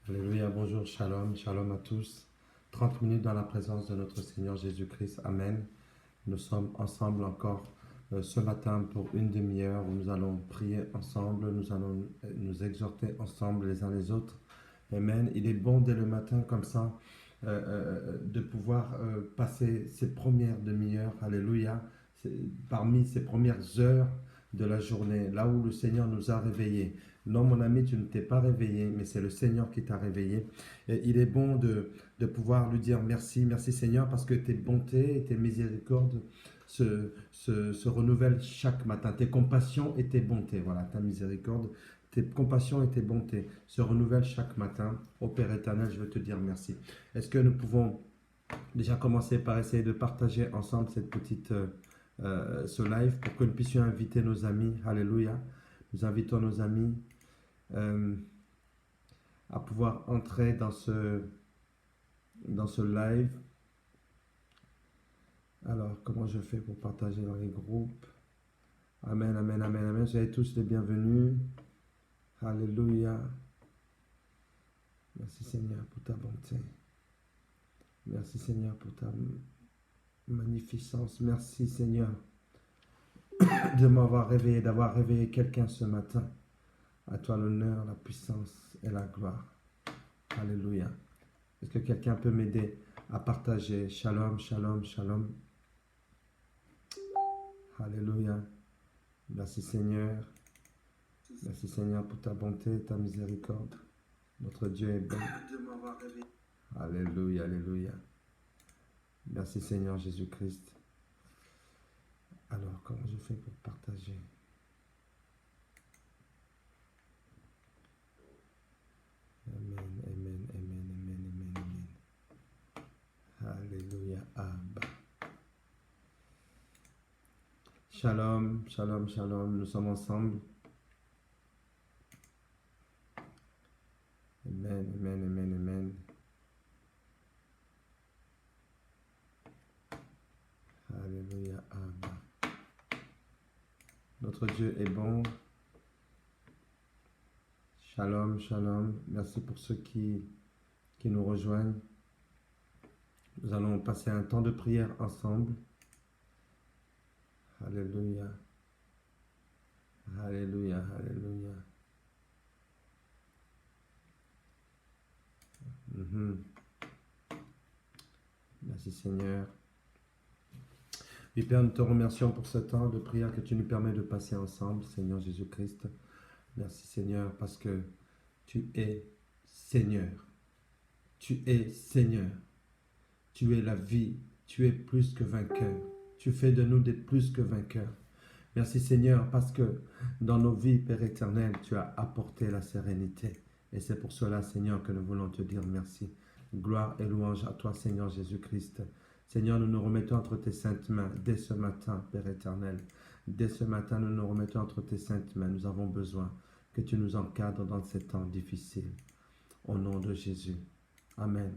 Alléluia, bonjour, shalom, shalom à tous. 30 minutes dans la présence de notre Seigneur Jésus-Christ, Amen. Nous sommes ensemble encore ce matin pour une demi-heure où nous allons prier ensemble, nous allons nous exhorter ensemble les uns les autres. Amen. Il est bon dès le matin comme ça de pouvoir passer ces premières demi-heures, Alléluia, parmi ces premières heures de la journée, là où le Seigneur nous a réveillés. Non, mon ami, tu ne t'es pas réveillé, mais c'est le Seigneur qui t'a réveillé. Et il est bon de pouvoir lui dire merci, merci Seigneur, parce que tes bontés et tes miséricordes se renouvellent chaque matin. Tes compassions et tes bontés, voilà, ta miséricorde, tes compassions et tes bontés se renouvellent chaque matin. Ô Père éternel, je veux te dire merci. Est-ce que nous pouvons déjà commencer par essayer de partager ensemble ce live pour que nous puissions inviter nos amis. Alléluia. Nous invitons nos amis à pouvoir entrer dans ce live. Alors, comment je fais pour partager dans les groupes? Amen, amen, amen, amen. Vous êtes tous les bienvenus. Alléluia. Merci Seigneur pour ta bonté. Merci Seigneur pour ta magnificence. Merci Seigneur de m'avoir réveillé, d'avoir réveillé quelqu'un ce matin. À toi l'honneur, la puissance et la gloire. Alléluia. Est-ce que quelqu'un peut m'aider à partager? Shalom, shalom, shalom. Alléluia. Merci Seigneur. Merci Seigneur pour ta bonté et ta miséricorde. Notre Dieu est bon. Alléluia, alléluia. Merci Seigneur Jésus-Christ. Alors, comment je fais pour partager? Amen, amen, amen, amen, amen, amen. Alléluia, Abba. Shalom, shalom, shalom. Nous sommes ensemble. Amen, amen, amen, amen. Alléluia, Abba. Notre Dieu est bon. Shalom, shalom. Merci pour ceux qui nous rejoignent. Nous allons passer un temps de prière ensemble. Alléluia. Alléluia, alléluia. Merci Seigneur. Oui, Père, nous te remercions pour ce temps de prière que tu nous permets de passer ensemble, Seigneur Jésus-Christ. Merci Seigneur, parce que tu es Seigneur. Tu es Seigneur. Tu es la vie. Tu es plus que vainqueur. Tu fais de nous des plus que vainqueurs. Merci Seigneur, parce que dans nos vies, Père éternel, tu as apporté la sérénité. Et c'est pour cela, Seigneur, que nous voulons te dire merci. Gloire et louange à toi, Seigneur Jésus-Christ. Seigneur, nous nous remettons entre tes saintes mains dès ce matin, Père éternel. Dès ce matin, nous nous remettons entre tes saintes mains. Nous avons besoin que tu nous encadres dans ces temps difficiles. Au nom de Jésus. Amen.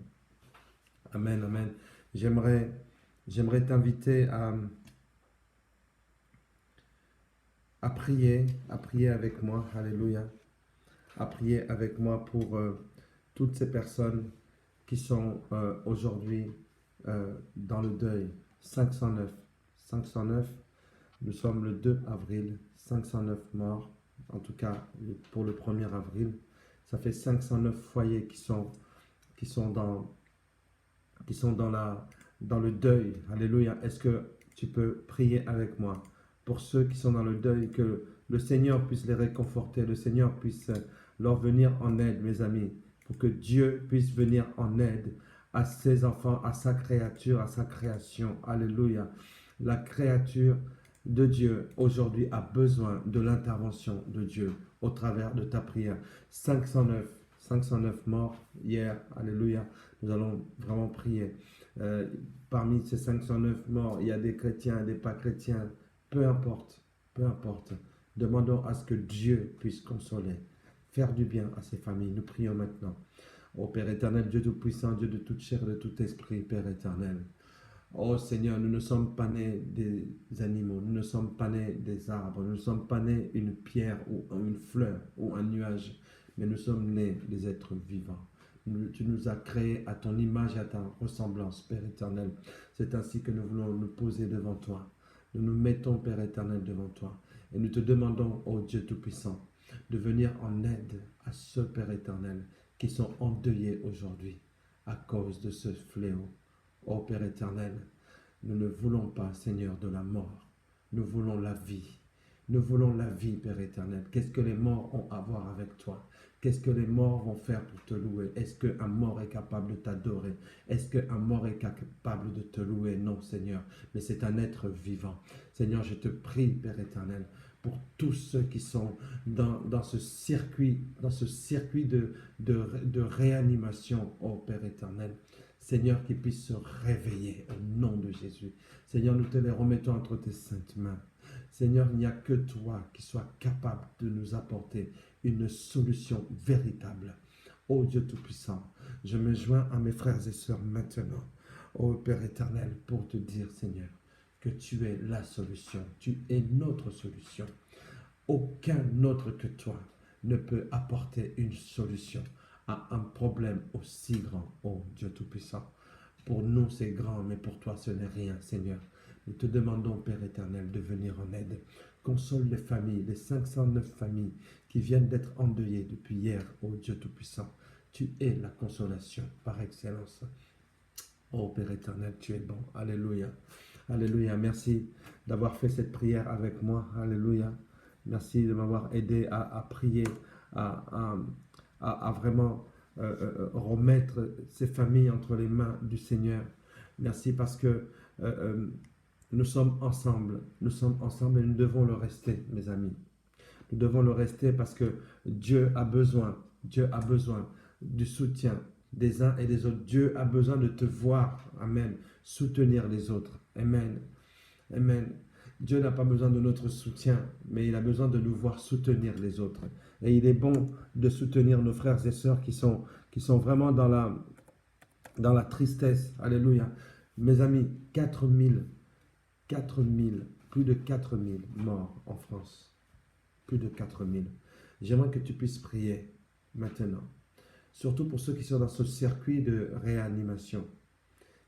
Amen, amen. J'aimerais t'inviter à prier avec moi. Alléluia. À prier avec moi pour toutes ces personnes qui sont aujourd'hui dans le deuil. 509. Nous sommes le 2 avril. 509 morts. En tout cas, pour le 1er avril. Ça fait 509 foyers qui sont dans le deuil. Alléluia. Est-ce que tu peux prier avec moi pour ceux qui sont dans le deuil, que le Seigneur puisse les réconforter, le Seigneur puisse leur venir en aide, mes amis, pour que Dieu puisse venir en aide à ses enfants, à sa créature, à sa création. Alléluia. La créature de Dieu aujourd'hui a besoin de l'intervention de Dieu au travers de ta prière. 509 morts hier. Alléluia. Nous allons vraiment prier. Parmi ces 509 morts, il y a des chrétiens, des pas chrétiens. Peu importe. Demandons à ce que Dieu puisse consoler, faire du bien à ces familles. Nous prions maintenant. Ô Père éternel, Dieu tout-puissant, Dieu de toute chair, de tout esprit, Père éternel. Oh Seigneur, nous ne sommes pas nés des animaux, nous ne sommes pas nés des arbres, nous ne sommes pas nés une pierre ou une fleur ou un nuage, mais nous sommes nés des êtres vivants. Tu nous as créés à ton image et à ta ressemblance, Père éternel. C'est ainsi que nous voulons nous poser devant toi. Nous nous mettons, Père éternel, devant toi. Et nous te demandons, ô Dieu Tout-Puissant, de venir en aide à ceux, Père éternel, qui sont endeuillés aujourd'hui à cause de ce fléau. Ô Père éternel, nous ne voulons pas, Seigneur, de la mort. Nous voulons la vie. Nous voulons la vie, Père éternel. Qu'est-ce que les morts ont à voir avec toi? Qu'est-ce que les morts vont faire pour te louer? Est-ce qu'un mort est capable de t'adorer? Est-ce qu'un mort est capable de te louer? Non, Seigneur, mais c'est un être vivant. Seigneur, je te prie, Père éternel, pour tous ceux qui sont dans ce circuit, de réanimation, ô Père éternel. Seigneur, qu'ils puissent se réveiller au nom de Jésus. Seigneur, nous te les remettons entre tes saintes mains. Seigneur, il n'y a que toi qui sois capable de nous apporter une solution véritable. Ô Dieu Tout-Puissant, je me joins à mes frères et sœurs maintenant, ô Père éternel, pour te dire, Seigneur, que tu es la solution, tu es notre solution. Aucun autre que toi ne peut apporter une solution à un problème aussi grand, ô Dieu Tout-Puissant. Pour nous, c'est grand, mais pour toi, ce n'est rien, Seigneur. Nous te demandons, Père éternel, de venir en aide. Console les familles, les 509 familles qui viennent d'être endeuillées depuis hier, ô Dieu Tout-Puissant. Tu es la consolation par excellence. Ô Père éternel, tu es bon. Alléluia. Alléluia. Merci d'avoir fait cette prière avec moi. Alléluia. Merci de m'avoir aidé à prier, à vraiment remettre ces familles entre les mains du Seigneur. Merci parce que nous sommes ensemble et nous devons le rester, mes amis. Nous devons le rester parce que Dieu a besoin du soutien des uns et des autres. Dieu a besoin de te voir, amen, soutenir les autres, amen, amen. Dieu n'a pas besoin de notre soutien, mais il a besoin de nous voir soutenir les autres. Et il est bon de soutenir nos frères et sœurs qui sont vraiment dans la tristesse. Alléluia. Mes amis, 4000, plus de 4000 morts en France. Plus de 4000. J'aimerais que tu puisses prier maintenant. Surtout pour ceux qui sont dans ce circuit de réanimation.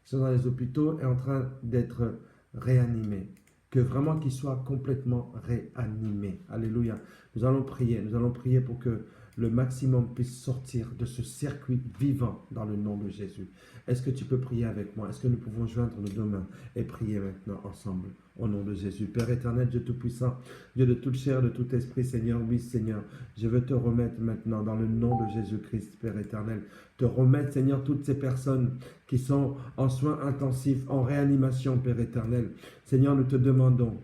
Qui sont dans les hôpitaux et en train d'être réanimés. Que vraiment qu'ils soient complètement réanimés. Alléluia. Nous allons prier pour que le maximum puisse sortir de ce circuit vivant dans le nom de Jésus. Est-ce que tu peux prier avec moi? Est-ce que nous pouvons joindre nos deux mains et prier maintenant ensemble au nom de Jésus? Père éternel, Dieu Tout-Puissant, Dieu de toute chair, de tout esprit, Seigneur, oui Seigneur, je veux te remettre maintenant dans le nom de Jésus-Christ, Père éternel, te remettre, Seigneur, toutes ces personnes qui sont en soins intensifs, en réanimation, Père éternel. Seigneur, nous te demandons,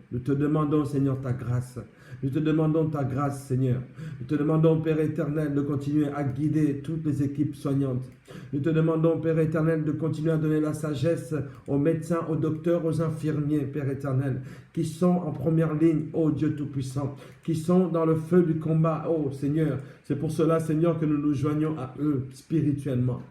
Seigneur, ta grâce. Nous te demandons ta grâce, Seigneur. Nous te demandons, Père éternel, de continuer à guider toutes les équipes soignantes. Nous te demandons, Père éternel, de continuer à donner la sagesse aux médecins, aux docteurs, aux infirmiers, Père éternel, qui sont en première ligne, ô Dieu Tout-Puissant, qui sont dans le feu du combat, ô Seigneur. C'est pour cela, Seigneur, que nous nous joignons à eux spirituellement.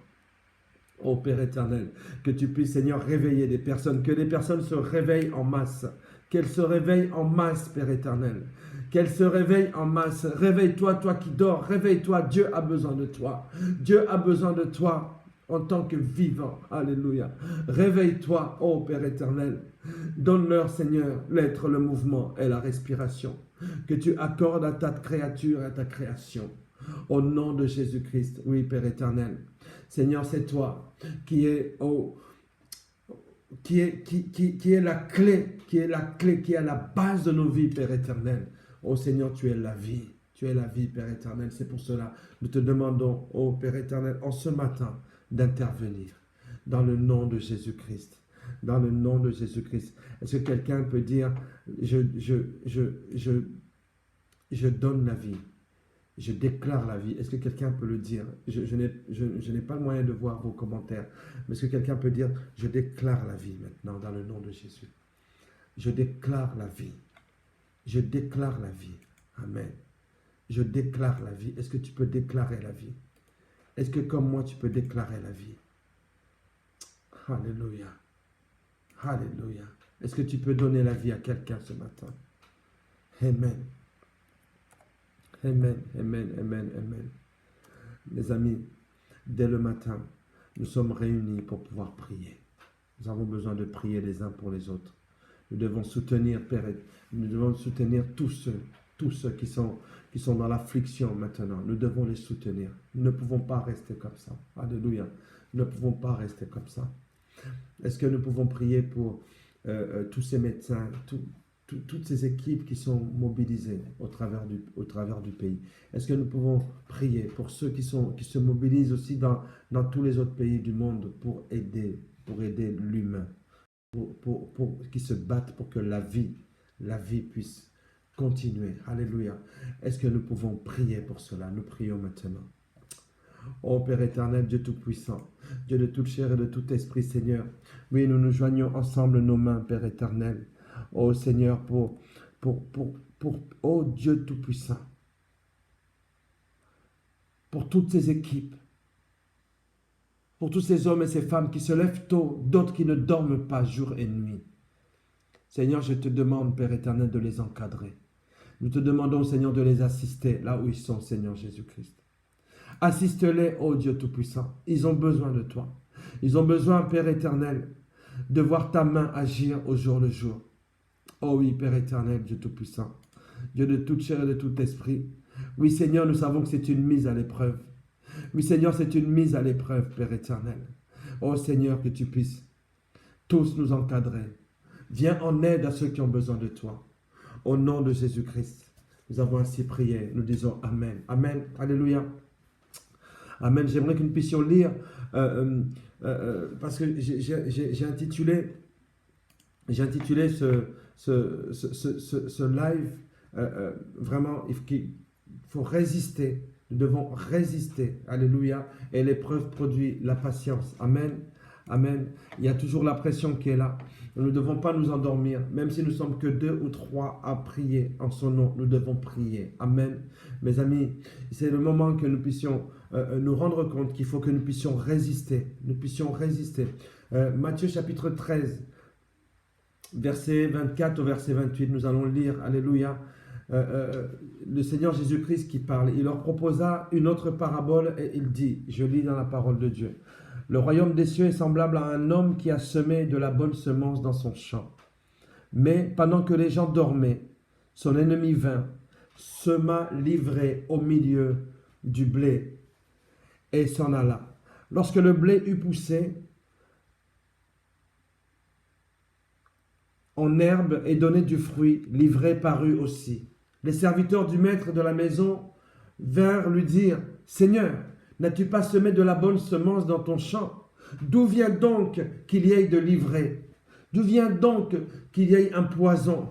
Ô Père éternel, que tu puisses, Seigneur, réveiller des personnes, que les personnes se réveillent en masse, qu'elles se réveillent en masse, Père éternel. Qu'elle se réveille en masse. Réveille-toi, toi qui dors. Réveille-toi. Dieu a besoin de toi. Dieu a besoin de toi en tant que vivant. Alléluia. Réveille-toi, ô Père éternel. Donne-leur, Seigneur, l'être, le mouvement et la respiration que tu accordes à ta créature et à ta création. Au nom de Jésus-Christ. Oui, Père éternel. Seigneur, c'est toi qui es la clé, qui est à la base de nos vies, Père éternel. Oh Seigneur, tu es la vie, Père éternel. C'est pour cela nous te demandons, oh Père éternel, en ce matin, d'intervenir dans le nom de Jésus-Christ. Dans le nom de Jésus-Christ. Est-ce que quelqu'un peut dire, je donne la vie, je déclare la vie? Est-ce que quelqu'un peut le dire? Je n'ai pas le moyen de voir vos commentaires, mais est-ce que quelqu'un peut dire, je déclare la vie maintenant dans le nom de Jésus? Je déclare la vie. Je déclare la vie. Amen. Je déclare la vie. Est-ce que tu peux déclarer la vie? Est-ce que comme moi, tu peux déclarer la vie? Alléluia. Alléluia. Est-ce que tu peux donner la vie à quelqu'un ce matin? Amen. Amen, amen, amen, amen. Mes amis, dès le matin, nous sommes réunis pour pouvoir prier. Nous avons besoin de prier les uns pour les autres. Nous devons soutenir, Père, nous devons soutenir tous ceux qui sont dans l'affliction maintenant. Nous devons les soutenir. Nous ne pouvons pas rester comme ça. Alléluia. Nous ne pouvons pas rester comme ça. Est-ce que nous pouvons prier pour tous ces médecins, toutes ces équipes qui sont mobilisées au travers du pays? Est-ce que nous pouvons prier pour ceux qui se mobilisent aussi dans tous les autres pays du monde pour aider l'humain, pour qui se battent pour que la vie puisse continuer? Alléluia. Est-ce que nous pouvons prier pour cela? Nous prions maintenant. Ô Père éternel, Dieu Tout-Puissant, Dieu de toute chair et de tout esprit, Seigneur. Oui, nous nous joignons ensemble nos mains, Père éternel. Ô Seigneur, ô Dieu Tout-Puissant, pour toutes ces équipes, pour tous ces hommes et ces femmes qui se lèvent tôt, d'autres qui ne dorment pas jour et nuit. Seigneur, je te demande, Père éternel, de les encadrer. Nous te demandons, Seigneur, de les assister là où ils sont, Seigneur Jésus-Christ. Assiste-les, ô Dieu Tout-Puissant. Ils ont besoin de toi. Ils ont besoin, Père éternel, de voir ta main agir au jour le jour. Oh oui, Père éternel, Dieu Tout-Puissant, Dieu de toute chair et de tout esprit. Oui, Seigneur, nous savons que c'est une mise à l'épreuve. Oui, Seigneur, c'est une mise à l'épreuve, Père éternel. Oh Seigneur, que tu puisses tous nous encadrer. Viens en aide à ceux qui ont besoin de toi. Au nom de Jésus-Christ, nous avons ainsi prié. Nous disons Amen. Amen. Alléluia. Amen. J'aimerais que nous puissions lire, parce que j'ai intitulé ce live, vraiment, il faut résister. Nous devons résister. Alléluia. Et l'épreuve produit la patience. Amen. Amen. Il y a toujours la pression qui est là. Nous ne devons pas nous endormir. Même si nous sommes que 2 ou 3 à prier en son nom, nous devons prier. Amen. Mes amis, c'est le moment que nous puissions nous rendre compte qu'il faut que nous puissions résister. Nous puissions résister. Matthieu chapitre 13, verset 24 au verset 28, nous allons lire. Alléluia. Le Seigneur Jésus-Christ qui parle. Il leur proposa une autre parabole et il dit, je lis dans la parole de Dieu. Le royaume des cieux est semblable à un homme qui a semé de la bonne semence dans son champ. Mais pendant que les gens dormaient, son ennemi vint, sema l'ivraie au milieu du blé et s'en alla. Lorsque le blé eut poussé en herbe et donné du fruit, l'ivraie parut aussi. Les serviteurs du maître de la maison vinrent lui dire, « Seigneur, n'as-tu pas semé de la bonne semence dans ton champ? D'où vient donc qu'il y ait de l'ivraie? D'où vient donc qu'il y ait un poison? »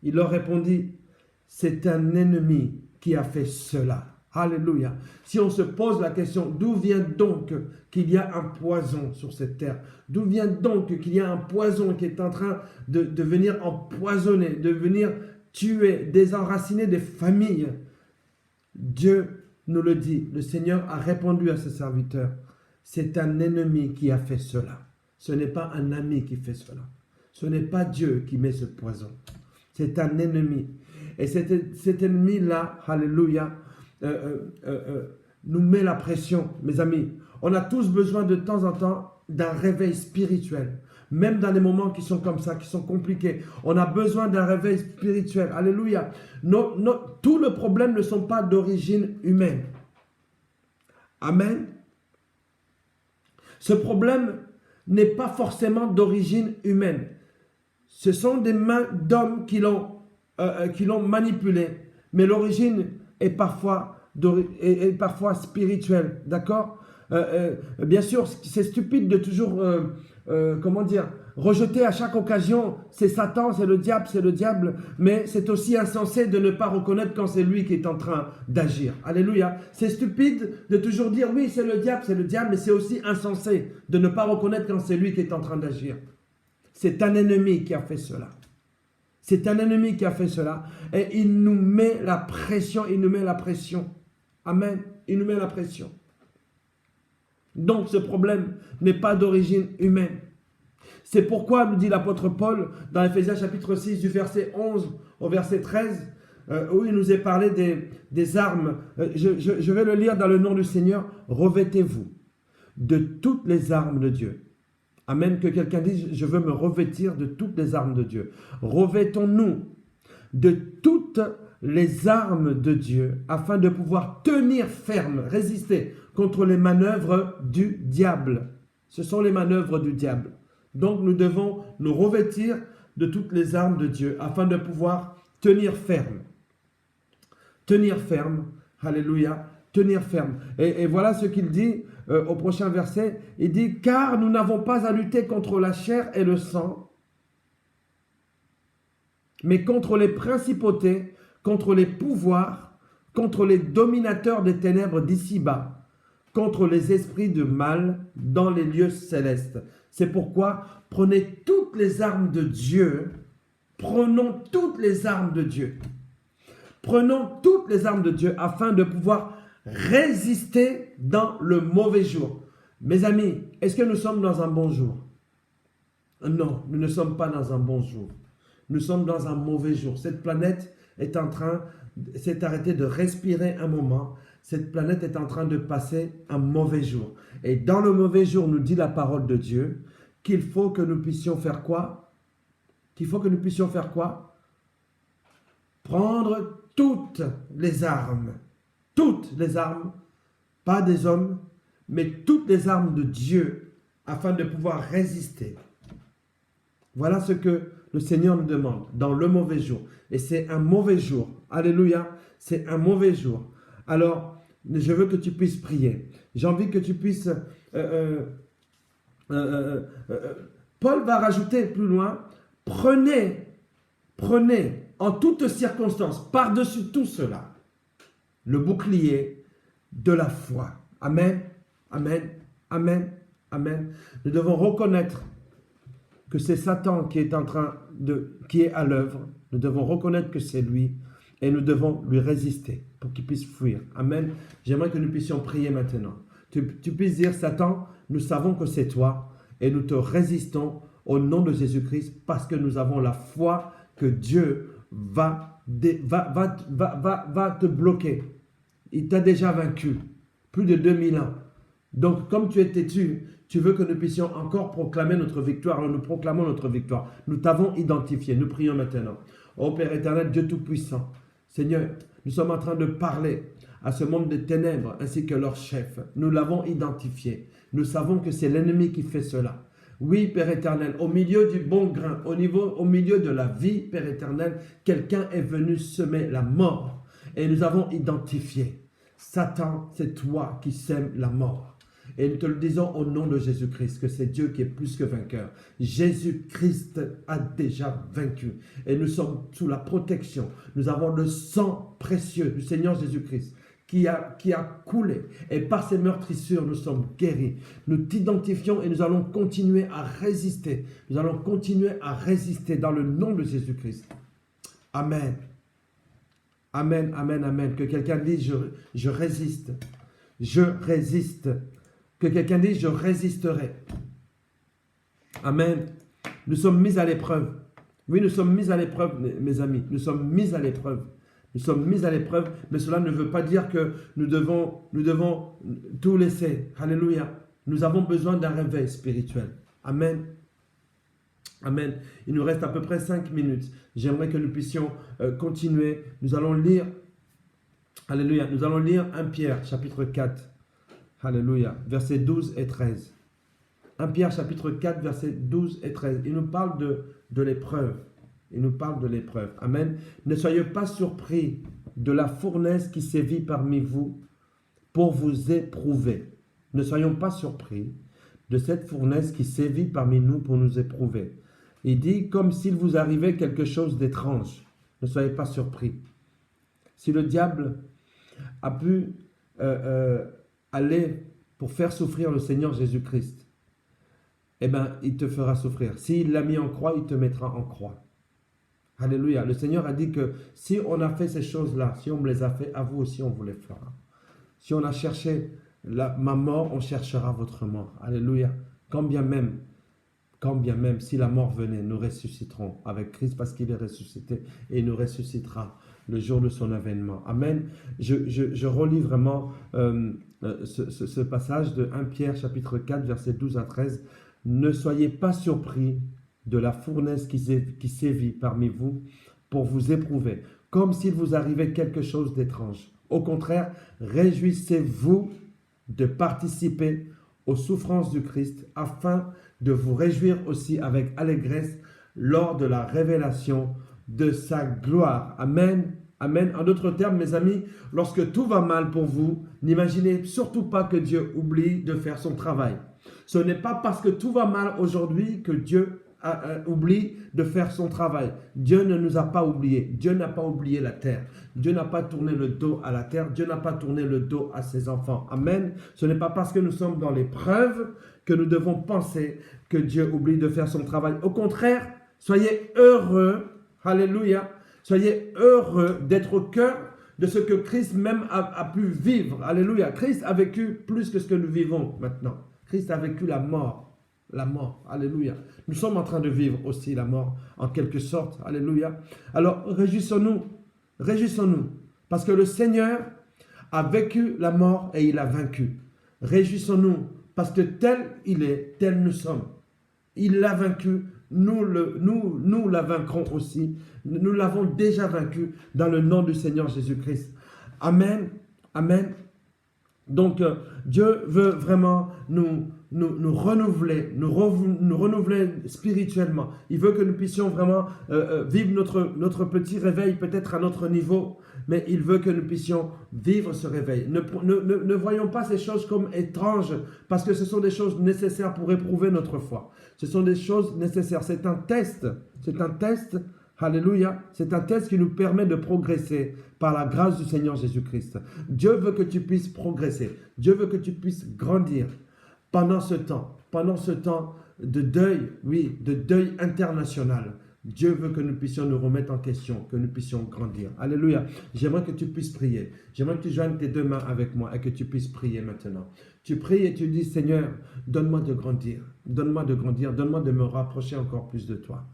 Il leur répondit, « C'est un ennemi qui a fait cela. » Alléluia. Si on se pose la question, d'où vient donc qu'il y a un poison sur cette terre? D'où vient donc qu'il y a un poison qui est en train de venir empoisonner, de venir tuer, désenraciner des familles? Dieu nous le dit, le Seigneur a répondu à ses serviteurs, c'est un ennemi qui a fait cela. Ce n'est pas un ami qui fait cela. Ce n'est pas Dieu qui met ce poison. C'est un ennemi. Et cet ennemi-là, alléluia, nous met la pression, mes amis. On a tous besoin de temps en temps d'un réveil spirituel. Même dans des moments qui sont comme ça, qui sont compliqués. On a besoin d'un réveil spirituel. Alléluia. Tous les problèmes ne sont pas d'origine humaine. Amen. Ce problème n'est pas forcément d'origine humaine. Ce sont des mains d'hommes qui l'ont manipulé. Mais l'origine est parfois spirituelle. D'accord? Bien sûr, c'est stupide de toujours, rejeter à chaque occasion, c'est Satan, c'est le diable, mais c'est aussi insensé de ne pas reconnaître quand c'est lui qui est en train d'agir. Alléluia. C'est stupide de toujours dire, oui, c'est le diable, mais c'est aussi insensé de ne pas reconnaître quand c'est lui qui est en train d'agir. C'est un ennemi qui a fait cela. C'est un ennemi qui a fait cela. Et il nous met la pression, Amen. Il nous met la pression. Donc ce problème n'est pas d'origine humaine. C'est pourquoi, nous dit l'apôtre Paul, dans Éphésiens chapitre 6, du verset 11 au verset 13, où il nous est parlé des armes. Je vais le lire dans le nom du Seigneur. Revêtez-vous de toutes les armes de Dieu. Amen. Que quelqu'un dise, je veux me revêtir de toutes les armes de Dieu. Revêtons-nous de toutes les armes de Dieu afin de pouvoir tenir ferme, résister contre les manœuvres du diable. Ce sont les manœuvres du diable. Donc nous devons nous revêtir de toutes les armes de Dieu afin de pouvoir tenir ferme. Tenir ferme. Alléluia. Tenir ferme. Et voilà ce qu'il dit au prochain verset. Il dit, car nous n'avons pas à lutter contre la chair et le sang, mais contre les principautés, contre les pouvoirs, contre les dominateurs des ténèbres d'ici-bas, contre les esprits de mal dans les lieux célestes. C'est pourquoi prenez toutes les armes de Dieu. Prenons toutes les armes de Dieu. Prenons toutes les armes de Dieu afin de pouvoir résister dans le mauvais jour. Mes amis, est-ce que nous sommes dans un bon jour? Non, nous ne sommes pas dans un bon jour. Nous sommes dans un mauvais jour. Cette planète est en train, s'est arrêtée de respirer un moment. Cette planète est en train de passer un mauvais jour. Et dans le mauvais jour, nous dit la parole de Dieu qu'il faut que nous puissions faire quoi? Qu'il faut que nous puissions faire quoi? Prendre toutes les armes. Toutes les armes, pas des hommes, mais toutes les armes de Dieu afin de pouvoir résister. Voilà ce que le Seigneur nous demande dans le mauvais jour. Et c'est un mauvais jour. Alléluia. C'est un mauvais jour. Alors, je veux que tu puisses prier. J'ai envie que tu puisses... Paul va rajouter plus loin, prenez en toutes circonstances, par-dessus tout cela, le bouclier de la foi. Amen, amen, amen, amen. Nous devons reconnaître que c'est Satan qui est à l'œuvre. Nous devons reconnaître que c'est lui et nous devons lui résister pour qu'il puisse fuir. Amen. J'aimerais que nous puissions prier maintenant. Tu puisses dire, Satan, nous savons que c'est toi et nous te résistons au nom de Jésus-Christ parce que nous avons la foi que Dieu va te bloquer. Il t'a déjà vaincu plus de 2000 ans. Donc, comme tu es têtu, tu veux que nous puissions encore proclamer notre victoire. Alors, nous proclamons notre victoire. Nous t'avons identifié. Nous prions maintenant. Ô Père éternel, Dieu Tout-Puissant, Seigneur, nous sommes en train de parler à ce monde des ténèbres ainsi que leur chef. Nous l'avons identifié. Nous savons que c'est l'ennemi qui fait cela. Oui, Père éternel, au milieu du bon grain, au milieu de la vie, Père éternel, quelqu'un est venu semer la mort. Et nous avons identifié. Satan, c'est toi qui sèmes la mort. Et nous te le disons au nom de Jésus-Christ, que c'est Dieu qui est plus que vainqueur. Jésus-Christ a déjà vaincu. Et nous sommes sous la protection. Nous avons le sang précieux du Seigneur Jésus-Christ qui a coulé. Et par ces meurtrissures, nous sommes guéris. Nous t'identifions et nous allons continuer à résister. Nous allons continuer à résister dans le nom de Jésus-Christ. Amen. Amen, amen, amen. Que quelqu'un dise, je résiste. Je résiste. Que quelqu'un dise, je résisterai. Amen. Nous sommes mis à l'épreuve. Oui, nous sommes mis à l'épreuve, mes amis. Nous sommes mis à l'épreuve. Nous sommes mis à l'épreuve, mais cela ne veut pas dire que nous devons tout laisser. Alléluia. Nous avons besoin d'un réveil spirituel. Amen. Amen. Il nous reste à peu près 5 minutes. J'aimerais que nous puissions continuer. Nous allons lire, alléluia, nous allons lire 1 Pierre, chapitre 4. Alléluia, versets 12 et 13. 1 Pierre, chapitre 4, versets 12 et 13. Il nous parle de l'épreuve. Il nous parle de l'épreuve. Amen. Ne soyez pas surpris de la fournaise qui sévit parmi vous pour vous éprouver. Ne soyons pas surpris de cette fournaise qui sévit parmi nous pour nous éprouver. Il dit comme s'il vous arrivait quelque chose d'étrange. Ne soyez pas surpris. Si le diable a pu aller pour faire souffrir le Seigneur Jésus-Christ, eh bien, il te fera souffrir. S'il l'a mis en croix, il te mettra en croix. Alléluia. Le Seigneur a dit que si on a fait ces choses-là, si on me les a fait, à vous aussi on vous les fera. Si on a cherché ma mort, on cherchera votre mort. Alléluia. Quand bien même, si la mort venait, nous ressusciterons avec Christ parce qu'il est ressuscité et il nous ressuscitera le jour de son avènement. Amen. Je relis vraiment ce passage de 1 Pierre chapitre 4, versets 12 à 13. Ne soyez pas surpris de la fournaise qui sévit parmi vous pour vous éprouver, comme s'il vous arrivait quelque chose d'étrange. Au contraire, réjouissez-vous de participer aux souffrances du Christ, afin de vous réjouir aussi avec allégresse lors de la révélation de sa gloire. Amen. Amen. En d'autres termes, mes amis, lorsque tout va mal pour vous, n'imaginez surtout pas que Dieu oublie de faire son travail. Ce n'est pas parce que tout va mal aujourd'hui que Dieu oublie de faire son travail. Dieu ne nous a pas oubliés. Dieu n'a pas oublié la terre. Dieu n'a pas tourné le dos à la terre. Dieu n'a pas tourné le dos à ses enfants. Amen. Ce n'est pas parce que nous sommes dans l'épreuve que nous devons penser que Dieu oublie de faire son travail. Au contraire, soyez heureux. Alléluia. Soyez heureux d'être au cœur de ce que Christ même a pu vivre. Alléluia. Christ a vécu plus que ce que nous vivons maintenant. Christ a vécu la mort. La mort. Alléluia. Nous sommes en train de vivre aussi la mort en quelque sorte. Alléluia. Alors réjouissons-nous. Réjouissons-nous. Parce que le Seigneur a vécu la mort et il a vaincu. Réjouissons-nous. Parce que tel il est, tel nous sommes. Il l'a vaincu. Nous la vaincrons aussi. Nous l'avons déjà vaincu dans le nom du Seigneur Jésus-Christ. Amen. Amen. Donc, Dieu veut vraiment nous renouveler, nous renouveler spirituellement. Il veut que nous puissions vraiment vivre notre petit réveil, peut-être à notre niveau, mais il veut que nous puissions vivre ce réveil. Ne voyons pas ces choses comme étranges, parce que ce sont des choses nécessaires pour éprouver notre foi. Ce sont des choses nécessaires. C'est un test. C'est un test. Alléluia. C'est un test qui nous permet de progresser par la grâce du Seigneur Jésus-Christ. Dieu veut que tu puisses progresser. Dieu veut que tu puisses grandir pendant ce temps de deuil, oui, de deuil international. Dieu veut que nous puissions nous remettre en question, que nous puissions grandir. Alléluia. J'aimerais que tu puisses prier. J'aimerais que tu joignes tes deux mains avec moi et que tu puisses prier maintenant. Tu pries et tu dis, Seigneur, donne-moi de grandir. Donne-moi de grandir. Donne-moi de me rapprocher encore plus de toi.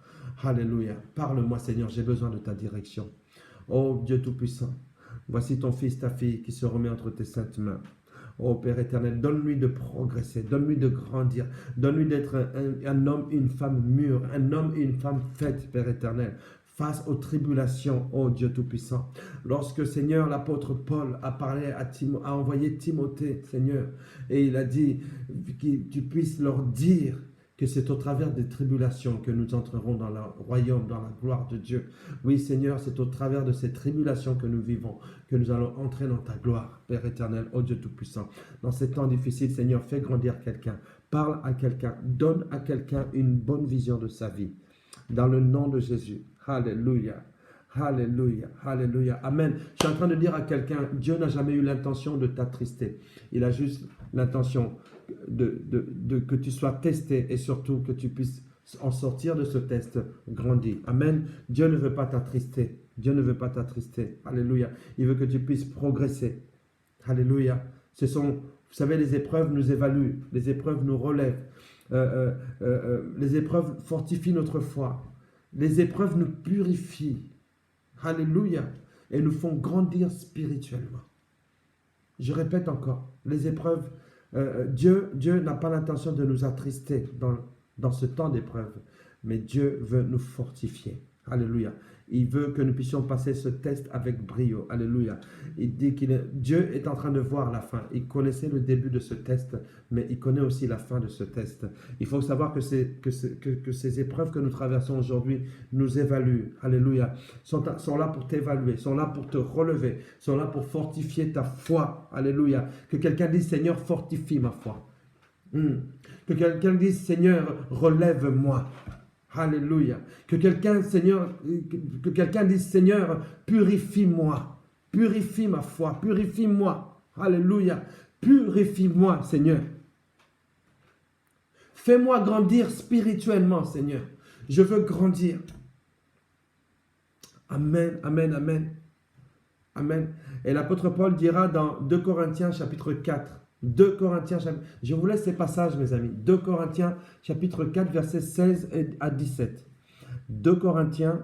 Alléluia. Parle-moi, Seigneur, j'ai besoin de ta direction. Oh Dieu Tout-Puissant, voici ton fils, ta fille qui se remet entre tes saintes mains. Oh Père éternel, donne-lui de progresser, donne-lui de grandir, donne-lui d'être un homme, une femme mûre, un homme et une femme faite, Père éternel, face aux tribulations, oh Dieu Tout-Puissant. Lorsque, Seigneur, l'apôtre Paul a parlé a envoyé Timothée, Seigneur, et il a dit que tu puisses leur dire que c'est au travers des tribulations que nous entrerons dans le royaume, dans la gloire de Dieu. Oui, Seigneur, c'est au travers de ces tribulations que nous vivons, que nous allons entrer dans ta gloire, Père éternel, ô Dieu Tout-Puissant. Dans ces temps difficiles, Seigneur, fais grandir quelqu'un, parle à quelqu'un, donne à quelqu'un une bonne vision de sa vie. Dans le nom de Jésus. Alléluia. Alléluia, alléluia, amen. Je suis en train de dire à quelqu'un, Dieu n'a jamais eu l'intention de t'attrister. Il a juste l'intention que tu sois testé et surtout que tu puisses en sortir de ce test grandi. Amen. Dieu ne veut pas t'attrister. Dieu ne veut pas t'attrister. Alléluia. Il veut que tu puisses progresser. Alléluia. Ce sont, vous savez, les épreuves nous évaluent. Les épreuves nous relèvent. Les épreuves fortifient notre foi. Les épreuves nous purifient. Alléluia. Et nous font grandir spirituellement. Je répète encore, les épreuves, Dieu n'a pas l'intention de nous attrister dans ce temps d'épreuve, mais Dieu veut nous fortifier. Alléluia. Il veut que nous puissions passer ce test avec brio. Alléluia. Il dit Dieu est en train de voir la fin. Il connaissait le début de ce test, mais il connaît aussi la fin de ce test. Il faut savoir que ces épreuves que nous traversons aujourd'hui nous évaluent. Alléluia. Sont là pour t'évaluer, sont là pour te relever, sont là pour fortifier ta foi. Alléluia. Que quelqu'un dise, Seigneur, fortifie ma foi. Que quelqu'un dise, Seigneur, relève-moi. Alléluia. Que quelqu'un dise, Seigneur, purifie-moi. Purifie ma foi. Purifie-moi. Alléluia. Purifie-moi, Seigneur. Fais-moi grandir spirituellement, Seigneur. Je veux grandir. Amen, amen, amen. Amen. Et l'apôtre Paul dira dans 2 Corinthiens chapitre 4. 2 Corinthiens, je vous laisse ces passages, mes amis. 2 Corinthiens, chapitre 4, versets 16 à 17. 2 Corinthiens,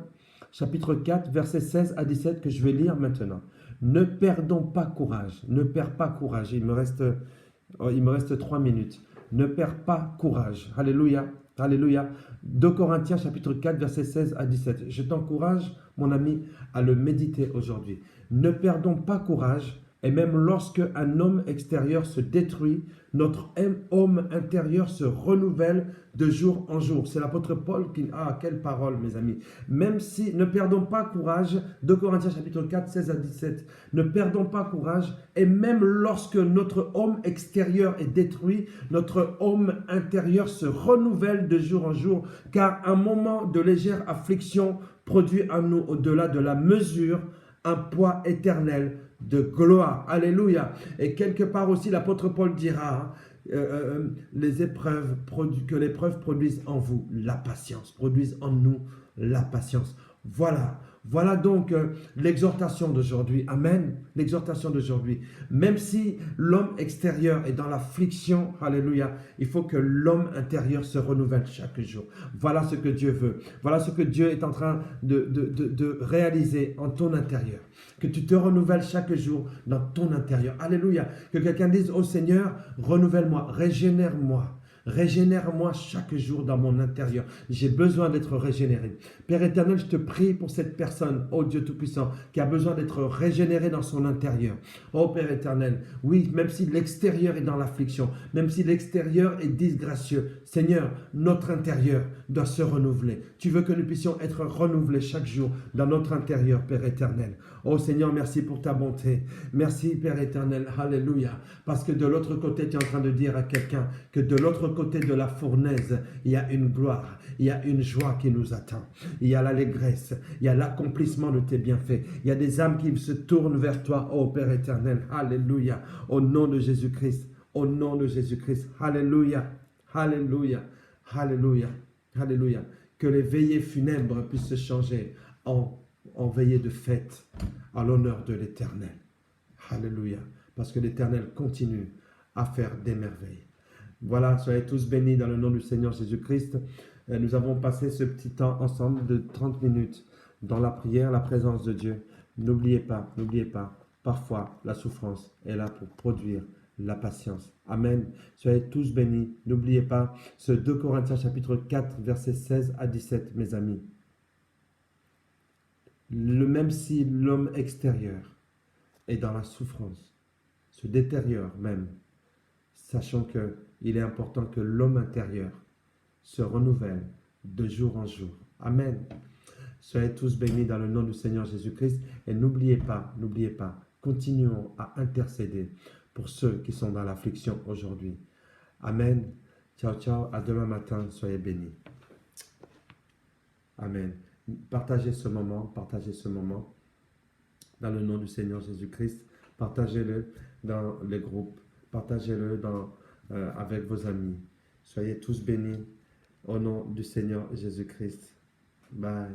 chapitre 4, versets 16 à 17 que je vais lire maintenant. Ne perdons pas courage, ne perds pas courage. Il me reste 3 minutes. Ne perds pas courage. Alléluia, alléluia. 2 Corinthiens chapitre 4, versets 16 à 17. Je t'encourage, mon ami, à le méditer aujourd'hui. Ne perdons pas courage. Et même lorsque un homme extérieur se détruit, notre homme intérieur se renouvelle de jour en jour. C'est l'apôtre Paul qui... Ah, quelle parole, mes amis. Même si, ne perdons pas courage, 2 Corinthiens chapitre 4, 16 à 17. Ne perdons pas courage. Et même lorsque notre homme extérieur est détruit, notre homme intérieur se renouvelle de jour en jour. Car un moment de légère affliction produit en nous, au-delà de la mesure, un poids éternel de gloire. Alléluia. Et quelque part aussi, l'apôtre Paul dira, les épreuves, que l'épreuve produise en vous la patience, produise en nous la patience. Voilà. Voilà donc l'exhortation d'aujourd'hui. Amen. L'exhortation d'aujourd'hui. Même si l'homme extérieur est dans l'affliction, alléluia, il faut que l'homme intérieur se renouvelle chaque jour. Voilà ce que Dieu veut. Voilà ce que Dieu est en train de réaliser en ton intérieur. Que tu te renouvelles chaque jour dans ton intérieur. Alléluia. Que quelqu'un dise, oh Seigneur, renouvelle-moi, régénère-moi. Régénère-moi chaque jour dans mon intérieur. J'ai besoin d'être régénéré. Père éternel, je te prie pour cette personne, oh Dieu Tout-Puissant, qui a besoin d'être régénéré dans son intérieur. Oh Père éternel, oui, même si l'extérieur est dans l'affliction, même si l'extérieur est disgracieux, Seigneur, notre intérieur doit se renouveler. Tu veux que nous puissions être renouvelés chaque jour dans notre intérieur, Père éternel. Oh Seigneur, merci pour ta bonté. Merci Père éternel, alléluia. Parce que de l'autre côté, tu es en train de dire à quelqu'un que de l'autre côté de la fournaise, il y a une gloire, il y a une joie qui nous attend. Il y a l'allégresse, il y a l'accomplissement de tes bienfaits. Il y a des âmes qui se tournent vers toi, oh Père éternel, alléluia. Au nom de Jésus-Christ, au nom de Jésus-Christ, alléluia, alléluia, alléluia, alléluia. Que les veillées funèbres puissent se changer en veillées de fête à l'honneur de l'Éternel. Alléluia. Parce que l'Éternel continue à faire des merveilles. Voilà, soyez tous bénis dans le nom du Seigneur Jésus-Christ. Nous avons passé ce petit temps ensemble de 30 minutes dans la prière, la présence de Dieu. N'oubliez pas, parfois la souffrance est là pour produire la patience. Amen. Soyez tous bénis. N'oubliez pas ce 2 Corinthiens chapitre 4, versets 16 à 17, mes amis. Même si l'homme extérieur est dans la souffrance, se détériore même, sachant qu'il est important que l'homme intérieur se renouvelle de jour en jour. Amen. Soyez tous bénis dans le nom du Seigneur Jésus-Christ et n'oubliez pas, continuons à intercéder pour ceux qui sont dans l'affliction aujourd'hui. Amen. Ciao, ciao. À demain matin. Soyez bénis. Amen. Partagez ce moment dans le nom du Seigneur Jésus-Christ. Partagez-le dans les groupes, partagez-le avec vos amis. Soyez tous bénis au nom du Seigneur Jésus-Christ. Bye.